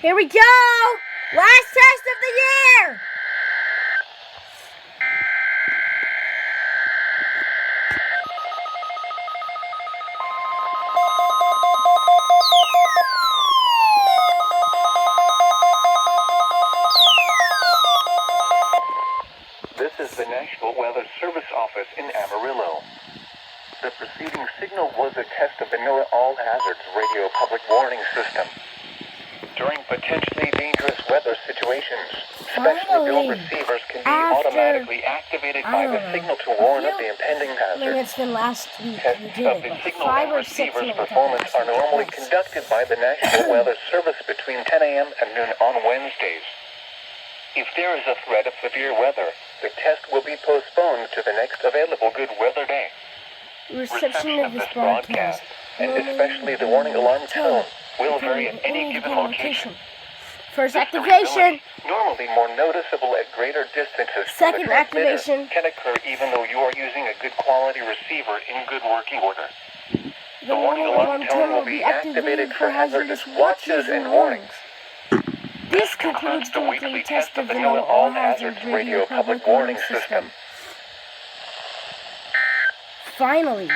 Here we go! Last test of the year! This is the National Weather Service Office in Amarillo. The preceding signal was a test of the NOAA All Hazards Radio Public Warning System. During potentially dangerous weather situations, specially built receivers can be automatically activated by the signal to warn of the impending hazard. Minutes than last week. Tests of the signal and receiver's performance are normally conducted by the National Weather Service between 10 a.m. and noon on Wednesdays. If there is a threat of severe weather, the test will be postponed to the next available good weather day. Reception of this broadcast, and especially the warning alarm tone, will vary at any given location. First activation. Normally more noticeable at greater distances from Second the transmitter, activation. can occur even though you are using a good quality receiver in good working order. The warning alarm tone will be activated for hazardous watches and warnings. This concludes the weekly test of the NOAA All Hazards Radio Public Warning System. Finally,